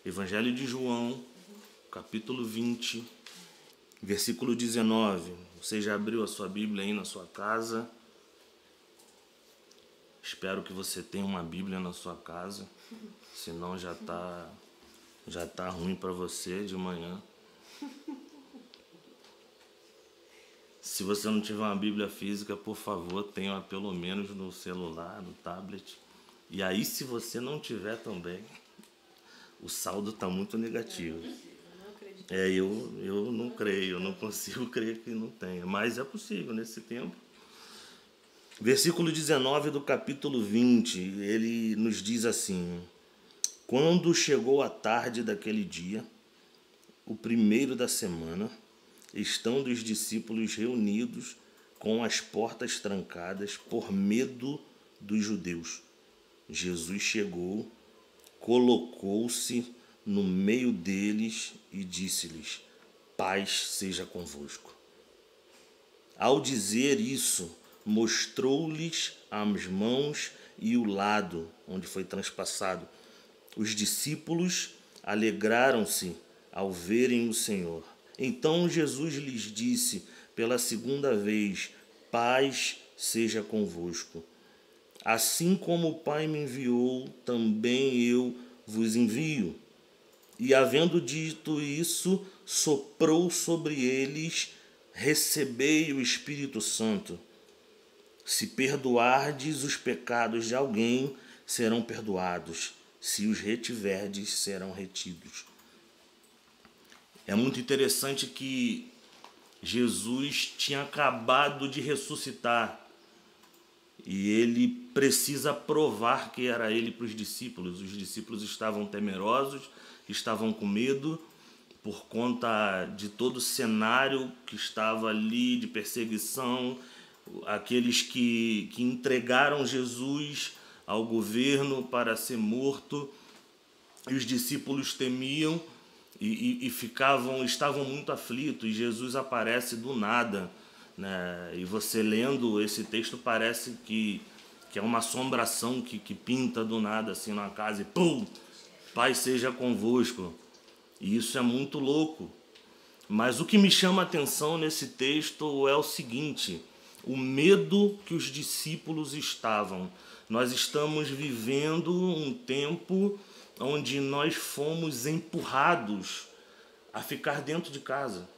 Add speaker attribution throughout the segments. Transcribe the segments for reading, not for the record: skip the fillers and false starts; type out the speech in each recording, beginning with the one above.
Speaker 1: Evangelho de João, capítulo 20, versículo 19. Você já abriu a sua Bíblia aí na sua casa? Espero que você tenha uma Bíblia na sua casa, senão já tá ruim para você de manhã. Se você não tiver uma Bíblia física, por favor, tenha pelo menos no celular, no tablet. E aí, se você não tiver também, o saldo está muito negativo. Eu não creio, eu não consigo crer que não tenha, mas é possível nesse tempo. Versículo 19 do capítulo 20, ele nos diz assim: quando chegou a tarde daquele dia, o primeiro da semana, estando os discípulos reunidos com as portas trancadas por medo dos judeus, Jesus chegou, colocou-se no meio deles e disse-lhes: paz seja convosco. Ao dizer isso, mostrou-lhes as mãos e o lado onde foi transpassado. Os discípulos alegraram-se ao verem o Senhor. Então Jesus lhes disse pela segunda vez: paz seja convosco. Assim como o Pai me enviou, também eu vos envio. E havendo dito isso, soprou sobre eles: recebei o Espírito Santo. Se perdoardes os pecados de alguém, serão perdoados. Se os retiverdes, serão retidos. É muito interessante que Jesus tinha acabado de ressuscitar e ele precisa provar que era ele para os discípulos. Os discípulos estavam temerosos, estavam com medo por conta de todo o cenário que estava ali de perseguição, aqueles que entregaram Jesus ao governo para ser morto, e os discípulos temiam e estavam muito aflitos, e Jesus aparece do nada, né? E você lendo esse texto parece que é uma assombração que pinta do nada assim na casa e pum, paz seja convosco. E isso é muito louco. Mas o que me chama a atenção nesse texto é o seguinte: o medo que os discípulos estavam. Nós estamos vivendo um tempo onde nós fomos empurrados a ficar dentro de casa.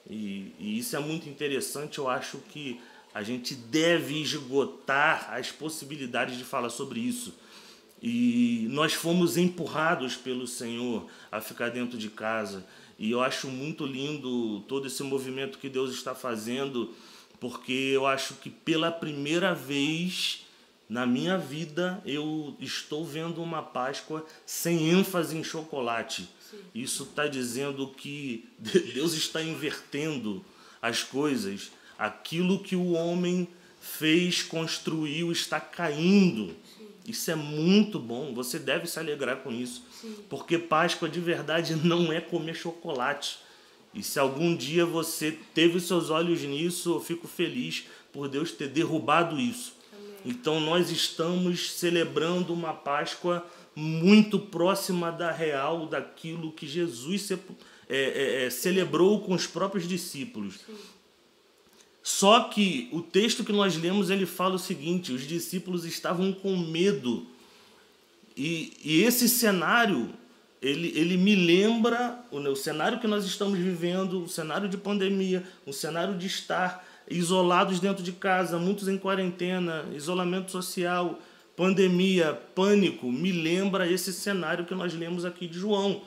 Speaker 1: E isso é muito interessante. Eu acho que a gente deve esgotar as possibilidades de falar sobre isso. E nós fomos empurrados pelo Senhor a ficar dentro de casa. E eu acho muito lindo todo esse movimento que Deus está fazendo, porque eu acho que pela primeira vez na minha vida eu estou vendo uma Páscoa sem ênfase em chocolate. Sim. Isso está dizendo que Deus está invertendo as coisas. Aquilo que o homem fez, construiu, está caindo. Sim. Isso é muito bom, você deve se alegrar com isso. Sim. Porque Páscoa de verdade não é comer chocolate. E se algum dia você teve seus olhos nisso, eu fico feliz por Deus ter derrubado isso. Amém. Então nós estamos celebrando uma Páscoa muito próxima da real, daquilo que Jesus celebrou com os próprios discípulos. Sim. Só que o texto que nós lemos, ele fala o seguinte: os discípulos estavam com medo. E esse cenário, ele me lembra o cenário que nós estamos vivendo, o cenário de pandemia, o cenário de estar isolados dentro de casa, muitos em quarentena, isolamento social, pandemia, pânico. Me lembra esse cenário que nós lemos aqui de João,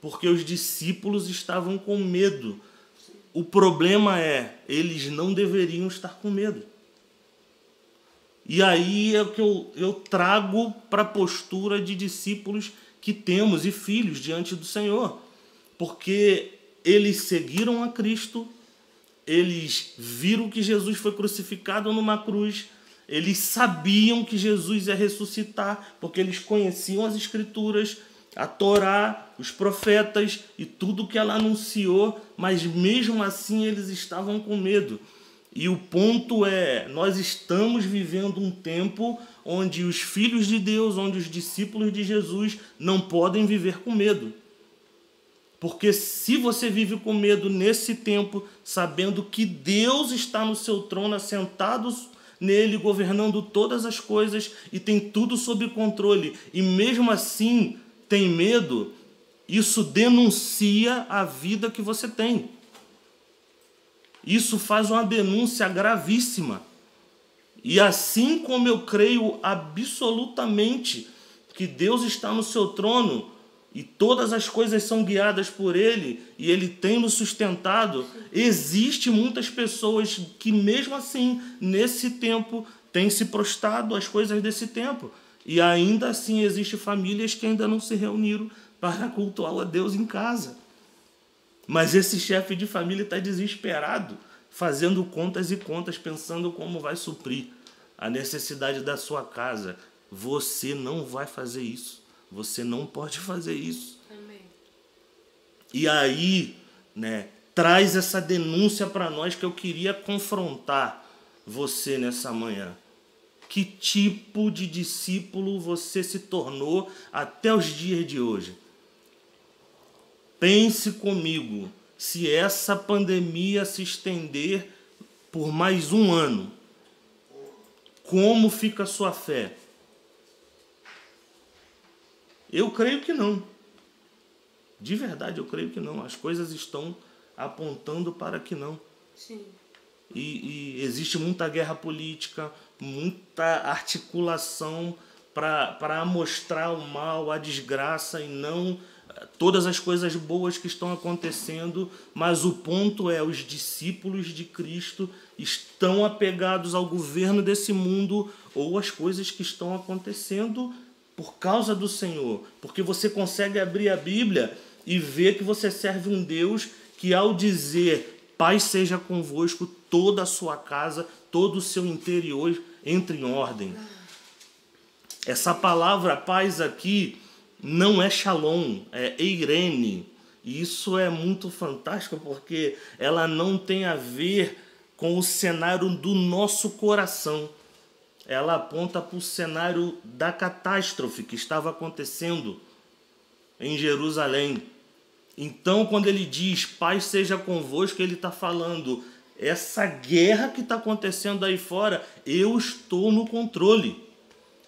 Speaker 1: porque os discípulos estavam com medo. O problema é, eles não deveriam estar com medo. E aí é o que eu trago para a postura de discípulos que temos e filhos diante do Senhor. Porque eles seguiram a Cristo, eles viram que Jesus foi crucificado numa cruz, eles sabiam que Jesus ia ressuscitar, porque eles conheciam as Escrituras, a Torá, os profetas e tudo que ela anunciou, mas mesmo assim eles estavam com medo. E o ponto é, nós estamos vivendo um tempo onde os filhos de Deus, onde os discípulos de Jesus não podem viver com medo. Porque se você vive com medo nesse tempo, sabendo que Deus está no seu trono, assentado nele, governando todas as coisas e tem tudo sob controle, e mesmo assim tem medo, isso denuncia a vida que você tem. Isso faz uma denúncia gravíssima. E assim como eu creio absolutamente que Deus está no seu trono e todas as coisas são guiadas por Ele e Ele tem nos sustentado, existe muitas pessoas que mesmo assim, nesse tempo, têm se prostrado às coisas desse tempo. E ainda assim existem famílias que ainda não se reuniram para cultuar a Deus em casa. Mas esse chefe de família está desesperado, fazendo contas e contas, pensando como vai suprir a necessidade da sua casa. Você não vai fazer isso. Você não pode fazer isso.
Speaker 2: Amém.
Speaker 1: E aí, traz essa denúncia para nós que eu queria confrontar você nessa manhã. Que tipo de discípulo você se tornou até os dias de hoje? Pense comigo, se essa pandemia se estender por mais um ano, como fica a sua fé? Eu creio que não. De verdade, eu creio que não. As coisas estão apontando para que não.
Speaker 2: Sim.
Speaker 1: E existe muita guerra política, muita articulação para mostrar o mal, a desgraça e não todas as coisas boas que estão acontecendo. Mas o ponto é, os discípulos de Cristo estão apegados ao governo desse mundo ou às coisas que estão acontecendo por causa do Senhor. Porque você consegue abrir a Bíblia e ver que você serve um Deus que, ao dizer paz seja convosco, toda a sua casa, todo o seu interior entre em ordem. Essa palavra paz aqui não é shalom, é eirene. E isso é muito fantástico porque ela não tem a ver com o cenário do nosso coração. Ela aponta para o cenário da catástrofe que estava acontecendo em Jerusalém. Então, quando ele diz paz seja convosco, ele está falando, essa guerra que está acontecendo aí fora, eu estou no controle.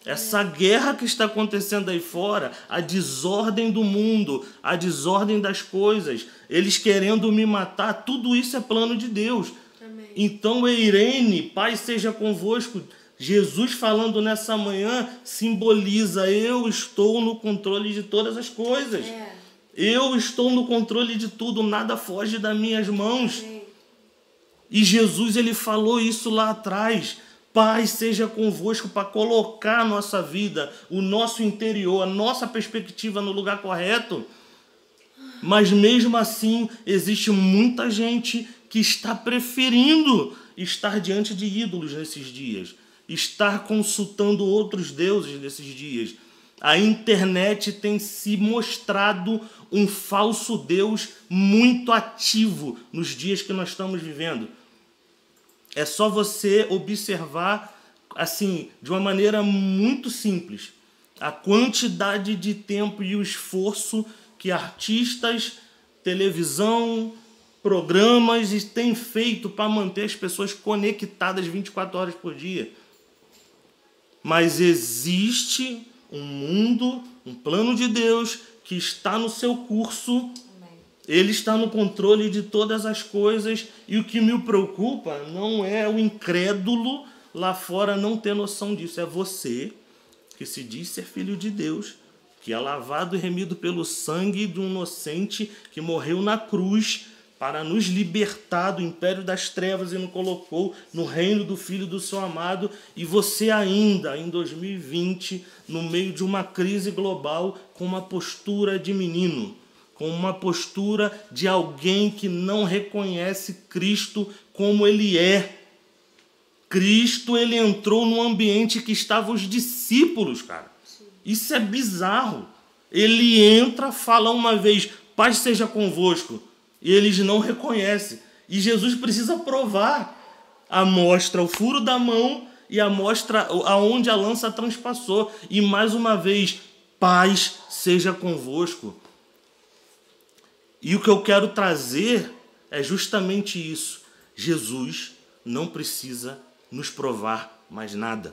Speaker 1: Essa guerra que está acontecendo aí fora, a desordem do mundo, a desordem das coisas, eles querendo me matar, tudo isso é plano de Deus.
Speaker 2: Amém.
Speaker 1: Então, Eirene, paz seja convosco, Jesus falando nessa manhã, simboliza, eu estou no controle de todas as coisas. Eu estou no controle de tudo, nada foge das minhas mãos.
Speaker 2: Amém.
Speaker 1: E Jesus, ele falou isso lá atrás. Paz seja convosco, para colocar a nossa vida, o nosso interior, a nossa perspectiva no lugar correto. Mas mesmo assim, existe muita gente que está preferindo estar diante de ídolos nesses dias. Estar consultando outros deuses nesses dias. A internet tem se mostrado um falso Deus muito ativo nos dias que nós estamos vivendo. É só você observar, assim, de uma maneira muito simples, a quantidade de tempo e o esforço que artistas, televisão, programas têm feito para manter as pessoas conectadas 24 horas por dia. Mas existe um mundo, um plano de Deus que está no seu curso. Ele está no controle de todas as coisas. E o que me preocupa não é o incrédulo lá fora não ter noção disso. É você que se diz ser filho de Deus, que é lavado e remido pelo sangue de um inocente que morreu na cruz para nos libertar do império das trevas e nos colocou no reino do Filho do seu amado. E você ainda, em 2020, no meio de uma crise global, com uma postura de menino, com uma postura de alguém que não reconhece Cristo como Ele é. Cristo, Ele entrou num ambiente que estavam os discípulos, cara. Isso é bizarro. Ele entra, fala uma vez, paz seja convosco, e eles não reconhecem. E Jesus precisa provar Amostra o furo da mão e amostra aonde a lança transpassou. E mais uma vez, paz seja convosco. E o que eu quero trazer é justamente isso. Jesus não precisa nos provar mais nada.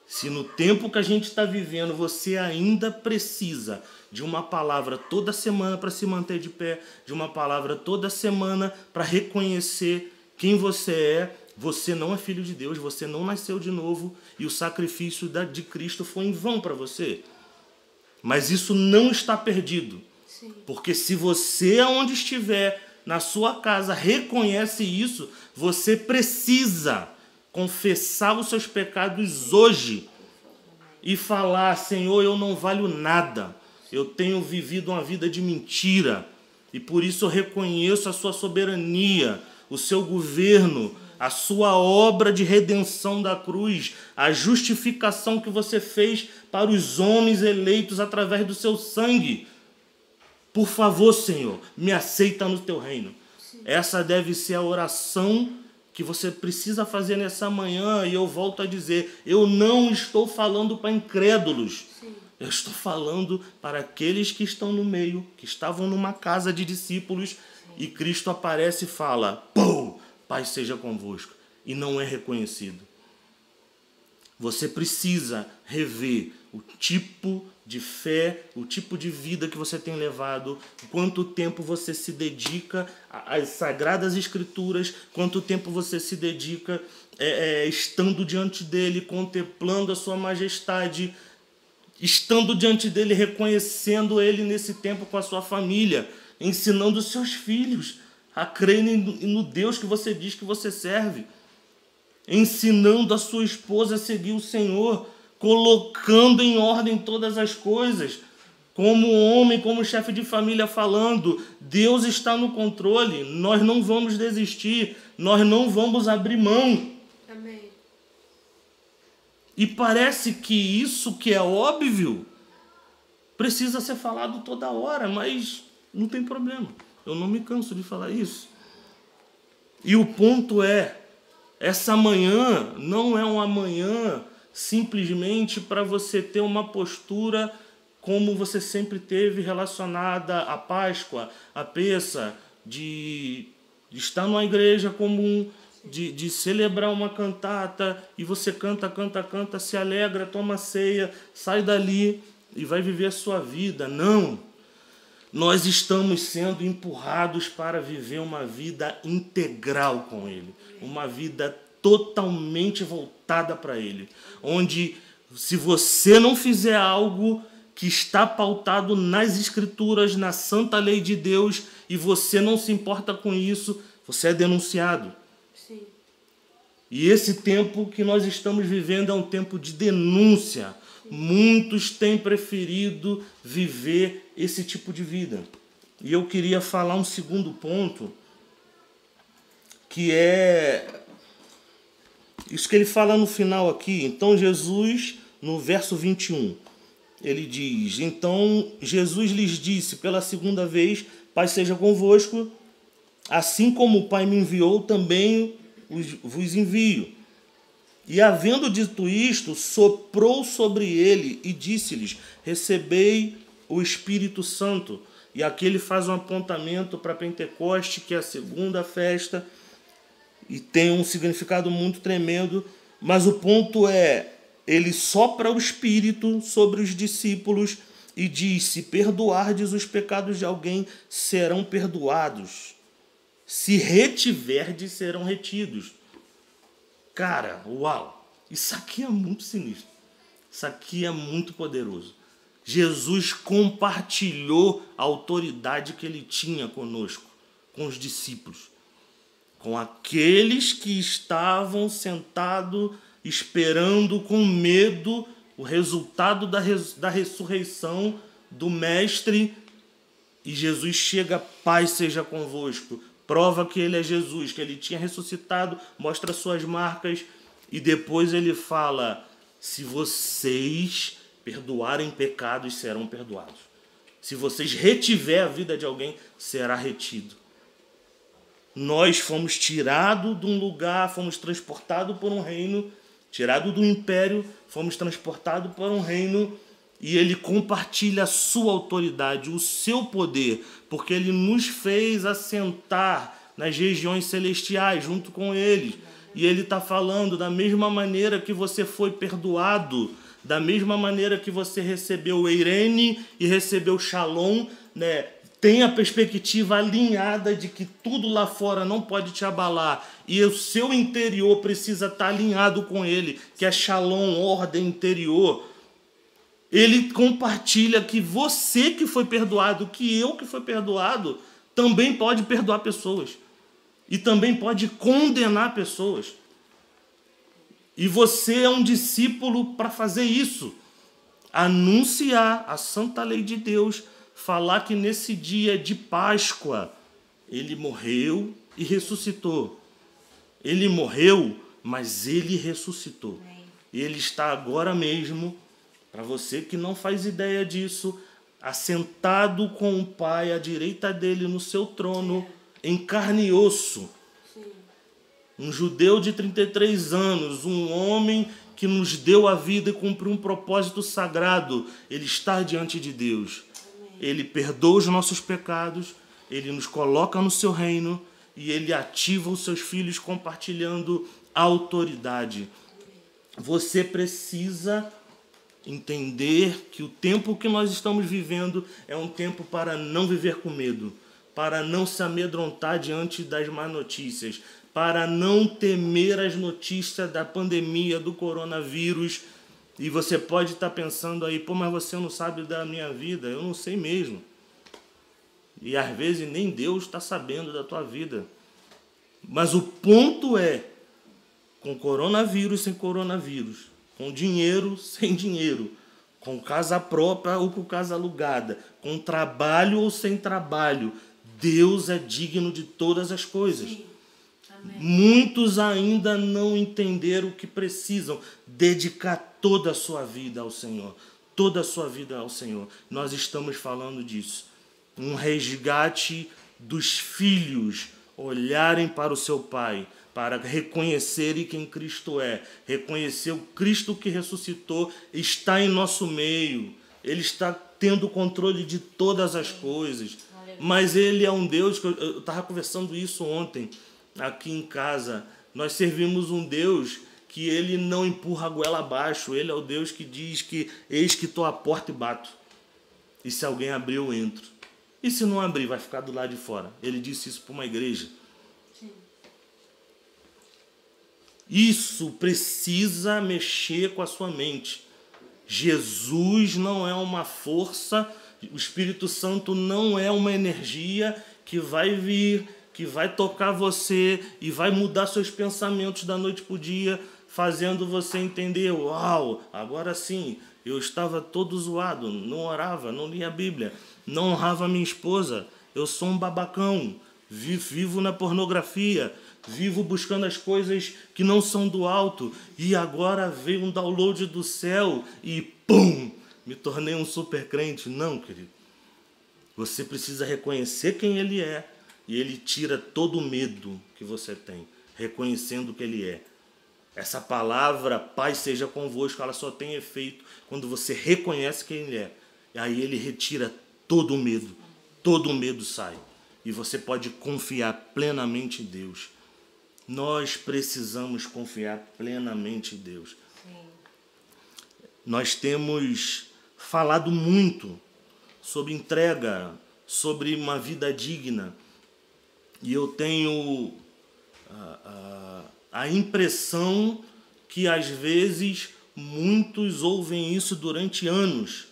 Speaker 1: Se no tempo que a gente está vivendo você ainda precisa de uma palavra toda semana para se manter de pé, de uma palavra toda semana para reconhecer quem você é, você não é filho de Deus, você não nasceu de novo e o sacrifício de Cristo foi em vão para você. Mas isso não está perdido. Sim. Porque se você, onde estiver, na sua casa, reconhece isso, você precisa confessar os seus pecados hoje e falar: Senhor, eu não valho nada, eu tenho vivido uma vida de mentira e por isso eu reconheço a sua soberania, o seu governo, a sua obra de redenção da cruz, a justificação que você fez para os homens eleitos através do seu sangue. Por favor, Senhor, me aceita no teu reino. Sim. Essa deve ser a oração que você precisa fazer nessa manhã. E eu volto a dizer, eu não estou falando para incrédulos. Sim. Eu estou falando para aqueles que estão no meio, que estavam numa casa de discípulos. Sim. E Cristo aparece e fala: pô, paz seja convosco. E não é reconhecido. Você precisa rever o tipo de fé, o tipo de vida que você tem levado, quanto tempo você se dedica às Sagradas Escrituras, quanto tempo você se dedica estando diante dele, contemplando a sua majestade, estando diante dele, reconhecendo ele nesse tempo com a sua família, ensinando os seus filhos a crerem no Deus que você diz que você serve, ensinando a sua esposa a seguir o Senhor, colocando em ordem todas as coisas, como homem, como chefe de família, falando: Deus está no controle, nós não vamos desistir, nós não vamos abrir mão. Amém. E parece que isso que é óbvio precisa ser falado toda hora, mas não tem problema, eu não me canso de falar isso. E o ponto é, essa manhã não é uma manhã simplesmente para você ter uma postura como você sempre teve relacionada à Páscoa, à Peça, de estar numa igreja comum, de celebrar uma cantata, e você canta, se alegra, toma ceia, sai dali e vai viver a sua vida. Não! Nós estamos sendo empurrados para viver uma vida integral com Ele, uma vida totalmente voltada para Ele, onde se você não fizer algo que está pautado nas Escrituras, na santa lei de Deus, e você não se importa com isso, você é denunciado. Sim. E esse tempo que nós estamos vivendo é um tempo de denúncia. Sim. Muitos têm preferido viver esse tipo de vida. E eu queria falar um segundo ponto, que é isso que ele fala no final aqui. Então Jesus, no verso 21, ele diz: então Jesus lhes disse pela segunda vez: Pai seja convosco, assim como o Pai me enviou, também vos envio. E havendo dito isto, soprou sobre ele e disse-lhes: recebei o Espírito Santo. E aqui ele faz um apontamento para Pentecoste, que é a segunda festa, e tem um significado muito tremendo, mas o ponto é, ele sopra o Espírito sobre os discípulos e diz: se perdoardes os pecados de alguém, serão perdoados. Se retiverdes, serão retidos. Cara, uau! Isso aqui é muito sinistro. Isso aqui é muito poderoso. Jesus compartilhou a autoridade que ele tinha conosco, com os discípulos, com aqueles que estavam sentados esperando com medo o resultado da ressurreição do Mestre. E Jesus chega: paz seja convosco. Prova que ele é Jesus, que ele tinha ressuscitado, mostra suas marcas. E depois ele fala: se vocês perdoarem pecados, serão perdoados. Se vocês retiver a vida de alguém, será retido. Nós fomos tirados de um lugar, fomos transportados por um reino, tirados do império, fomos transportados para um reino, e ele compartilha a sua autoridade, o seu poder, porque ele nos fez assentar nas regiões celestiais junto com ele. E ele está falando, da mesma maneira que você foi perdoado, da mesma maneira que você recebeu o Eirene e recebeu o Shalom, né? Tem a perspectiva alinhada de que tudo lá fora não pode te abalar e o seu interior precisa estar alinhado com ele, que é Shalom, ordem interior. Ele compartilha que você que foi perdoado, que eu que fui perdoado, também pode perdoar pessoas e também pode condenar pessoas. E você é um discípulo para fazer isso, anunciar a santa lei de Deus, falar que nesse dia de Páscoa ele morreu e ressuscitou. Ele morreu, mas ele ressuscitou. Ele está agora mesmo, para você que não faz ideia disso, assentado com o Pai à direita dele no seu trono, em carne e osso. Um judeu de 33 anos, um homem que nos deu a vida e cumpriu um propósito sagrado. Ele está diante de Deus. Ele perdoa os nossos pecados, ele nos coloca no seu reino e ele ativa os seus filhos compartilhando a autoridade. Você precisa entender que o tempo que nós estamos vivendo é um tempo para não viver com medo, para não se amedrontar diante das más notícias, para não temer as notícias da pandemia, do coronavírus. E você pode estar pensando aí, pô, mas você não sabe da minha vida. Eu não sei mesmo. E às vezes nem Deus está sabendo da tua vida. Mas o ponto é, com coronavírus, sem coronavírus, com dinheiro, sem dinheiro, com casa própria ou com casa alugada, com trabalho ou sem trabalho, Deus é digno de todas as coisas. Sim. Muitos ainda não entenderam que precisam dedicar toda a sua vida ao Senhor. Toda a sua vida ao Senhor. Nós estamos falando disso. Um resgate dos filhos olharem para o seu Pai, para reconhecerem quem Cristo é. Reconhecer o Cristo que ressuscitou está em nosso meio. Ele está tendo controle de todas as coisas. Mas Ele é um Deus, que eu estava conversando isso ontem, aqui em casa. Nós servimos um Deus que ele não empurra a goela abaixo. Ele é o Deus que diz que eis que estou à porta e bato. E se alguém abrir, eu entro. E se não abrir, vai ficar do lado de fora. Ele disse isso para uma igreja. Sim. Isso precisa mexer com a sua mente. Jesus não é uma força, o Espírito Santo não é uma energia que vai vir, que vai tocar você e vai mudar seus pensamentos da noite para o dia, fazendo você entender, uau, agora sim, eu estava todo zoado, não orava, não lia a Bíblia, não honrava minha esposa, eu sou um babacão, vivo na pornografia, vivo buscando as coisas que não são do alto, e agora veio um download do céu e pum, me tornei um super crente. Não, querido. Você precisa reconhecer quem ele é, e ele tira todo o medo que você tem, reconhecendo que ele é. Essa palavra, paz seja convosco, ela só tem efeito quando você reconhece quem ele é. E aí ele retira todo o medo sai. E você pode confiar plenamente em Deus. Nós precisamos confiar plenamente em Deus. Sim. Nós temos falado muito sobre entrega, sobre uma vida digna. E eu tenho a impressão que, às vezes, muitos ouvem isso durante anos.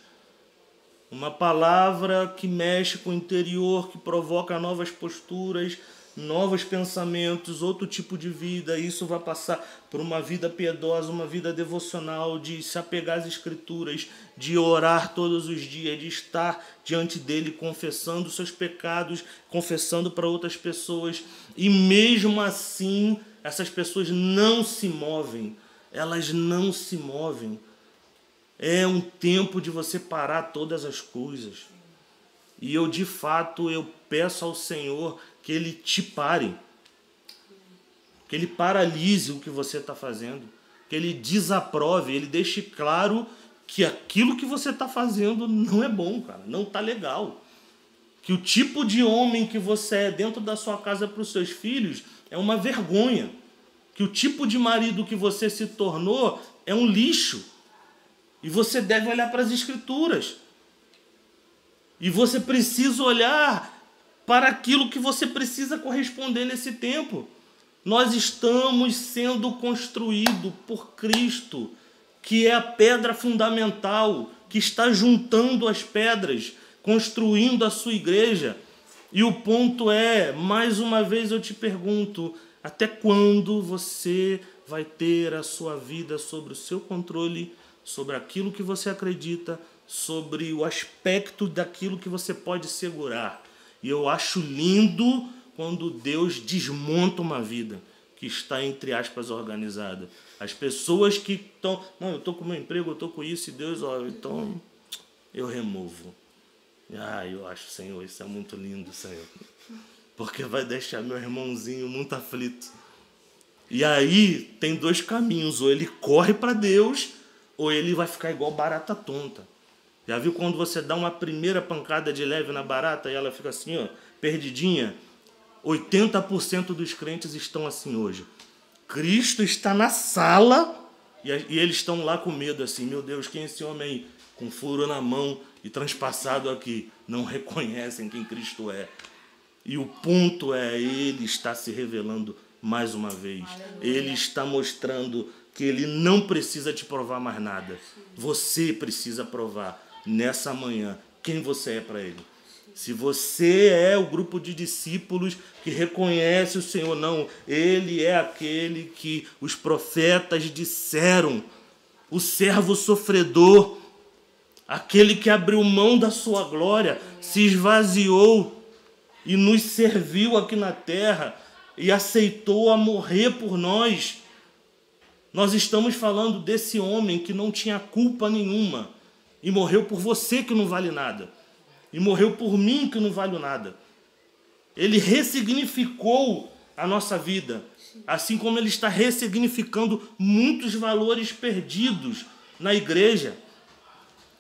Speaker 1: Uma palavra que mexe com o interior, que provoca novas posturas, novos pensamentos, outro tipo de vida. Isso vai passar por uma vida piedosa, uma vida devocional, de se apegar às Escrituras, de orar todos os dias, de estar diante dele confessando seus pecados, confessando para outras pessoas. E mesmo assim, essas pessoas não se movem. Elas não se movem. É um tempo de você parar todas as coisas. E eu, de fato, eu peço ao Senhor que Ele te pare. que ele paralise o que você está fazendo, que ele desaprove, ele deixe claro que aquilo que você está fazendo não é bom, cara, não está legal. Que o tipo de homem que você é dentro da sua casa para os seus filhos é uma vergonha. Que o tipo de marido que você se tornou é um lixo. E você deve olhar para as Escrituras. E você precisa olhar para aquilo que você precisa corresponder nesse tempo. Nós estamos sendo construídos por Cristo, que é a pedra fundamental, que está juntando as pedras, construindo a sua igreja. E o ponto é, mais uma vez eu te pergunto, até quando você vai ter a sua vida sobre o seu controle, sobre aquilo que você acredita, sobre o aspecto daquilo que você pode segurar? E eu acho lindo quando Deus desmonta uma vida que está, entre aspas, organizada. As pessoas que estão... Não, eu estou com meu emprego, eu estou com isso, e Deus, ó, então eu removo. Eu acho, Senhor, isso é muito lindo, Senhor. Porque vai deixar meu irmãozinho muito aflito. E aí tem dois caminhos. Ou ele corre para Deus, ou ele vai ficar igual barata tonta. Já viu quando você dá uma primeira pancada de leve na barata e ela fica assim, ó, perdidinha? 80% dos crentes estão assim hoje. Cristo está na sala e eles estão lá com medo assim. Meu Deus, quem é esse homem aí? Com furo na mão e transpassado aqui. Não reconhecem quem Cristo é. E o ponto é, ele está se revelando mais uma vez. Ele está mostrando que ele não precisa te provar mais nada. Você precisa provar nessa manhã quem você é para ele. Se você é o grupo de discípulos que reconhece o Senhor, não, ele é aquele que os profetas disseram, o servo sofredor, aquele que abriu mão da sua glória, se esvaziou e nos serviu aqui na terra e aceitou a morrer por nós. Nós estamos falando desse homem que não tinha culpa nenhuma e morreu por você que não vale nada. E morreu por mim que não vale nada. Ele ressignificou a nossa vida, assim como ele está ressignificando muitos valores perdidos na igreja.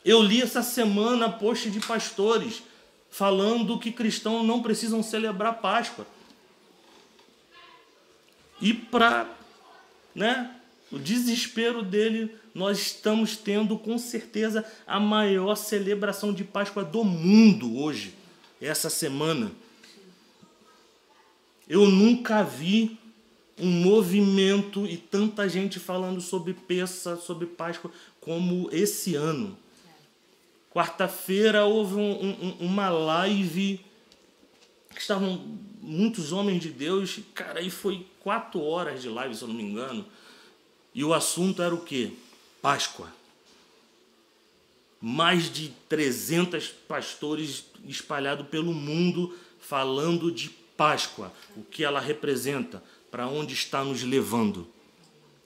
Speaker 1: Eu li essa semana post de pastores falando que cristãos não precisam celebrar Páscoa. E para, o desespero dele, nós estamos tendo com certeza a maior celebração de Páscoa do mundo hoje, essa semana. Eu nunca vi um movimento e tanta gente falando sobre Pêssar, sobre Páscoa, como esse ano. Quarta-feira houve uma live que estavam muitos homens de Deus, cara, aí foi 4 horas de live, se eu não me engano, e o assunto era o quê? Páscoa. Mais de 300 pastores espalhados pelo mundo falando de Páscoa, o que ela representa, para onde está nos levando.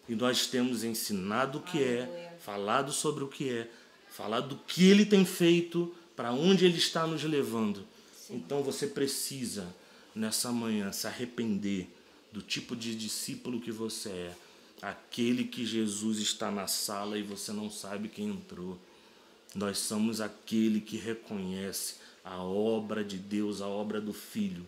Speaker 1: E nós temos ensinado o que é, falado sobre o que é, falado do que ele tem feito, para onde ele está nos levando. Então você precisa, nessa manhã, se arrepender do tipo de discípulo que você é. Aquele que Jesus está na sala e você não sabe quem entrou. Nós somos aquele que reconhece a obra de Deus, a obra do Filho.